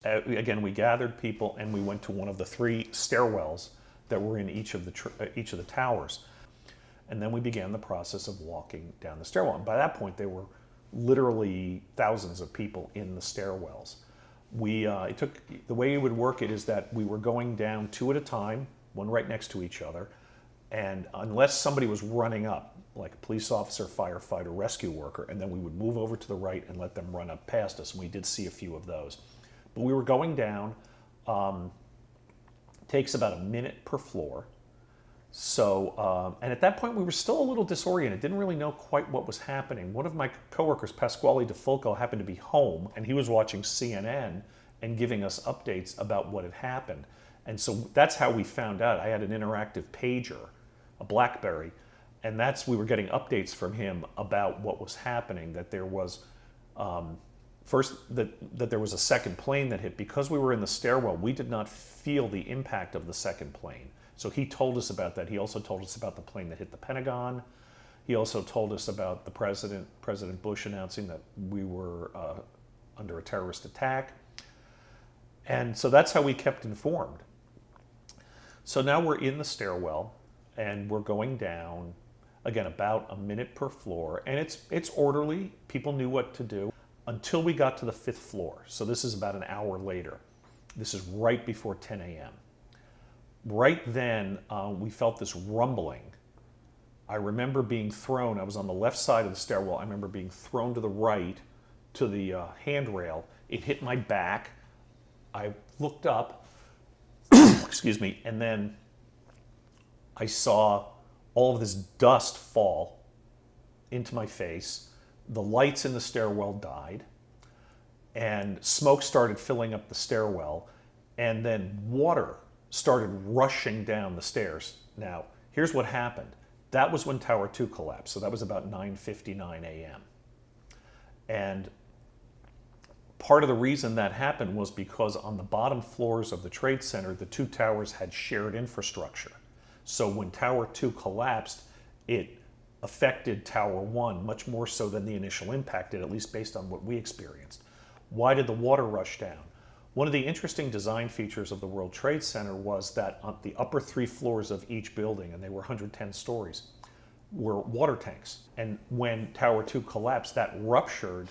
Again, we gathered people and we went to one of the 3 stairwells that were in each of the towers. And then we began the process of walking down the stairwell. And by that point, there were literally thousands of people in the stairwells. The way it would work it is that we were going down 2 at a time, one right next to each other. And unless somebody was running up, like a police officer, firefighter, rescue worker, and then we would move over to the right and let them run up past us. And we did see a few of those. But we were going down, takes about a minute per floor. So, and at that point we were still a little disoriented, didn't really know quite what was happening. One of my coworkers, Pasquale DeFulco, happened to be home and he was watching CNN and giving us updates about what had happened. And so that's how we found out. I had an interactive pager, a BlackBerry, and we were getting updates from him about what was happening, that there was, first, that there was a second plane that hit. Because we were in the stairwell, we did not feel the impact of the second plane. So he told us about that. He also told us about the plane that hit the Pentagon. He also told us about the President Bush announcing that we were under a terrorist attack. And so that's how we kept informed. So now we're in the stairwell and we're going down, again, about a minute per floor. And it's orderly. People knew what to do until we got to the 5th floor. So this is about an hour later. This is right before 10 a.m. Right then, we felt this rumbling. I remember being thrown, I was on the left side of the stairwell, I remember being thrown to the right to the handrail. It hit my back. I looked up, excuse me, and then I saw all of this dust fall into my face. The lights in the stairwell died, and smoke started filling up the stairwell, and then water started rushing down the stairs. Now, here's what happened. That was when Tower 2 collapsed, so that was about 9:59 a.m. And part of the reason that happened was because on the bottom floors of the Trade Center, the 2 towers had shared infrastructure. So when Tower 2 collapsed, it affected Tower 1 much more so than the initial impact did, at least based on what we experienced. Why did the water rush down? One of the interesting design features of the World Trade Center was that on the upper 3 floors of each building, and they were 110 stories, were water tanks. And when Tower 2 collapsed, that ruptured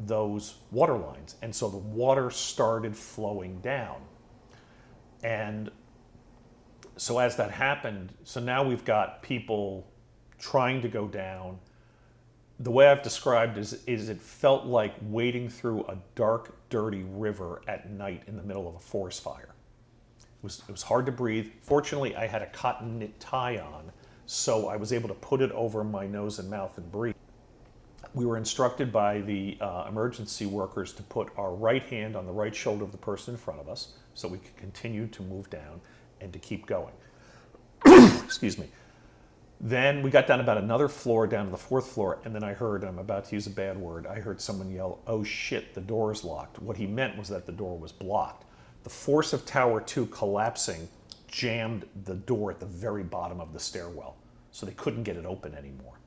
those water lines. And so the water started flowing down. And so as that happened, so now we've got people trying to go down. The way I've described is it felt like wading through a dark, dirty river at night in the middle of a forest fire. It was hard to breathe. Fortunately, I had a cotton knit tie on, so I was able to put it over my nose and mouth and breathe. We were instructed by the emergency workers to put our right hand on the right shoulder of the person in front of us so we could continue to move down and to keep going. Excuse me. Then we got down about another floor, down to the 4th floor, and then I heard, I'm about to use a bad word, I heard someone yell, "Oh shit, the door is locked." What he meant was that the door was blocked. The force of Tower 2 collapsing jammed the door at the very bottom of the stairwell, so they couldn't get it open anymore.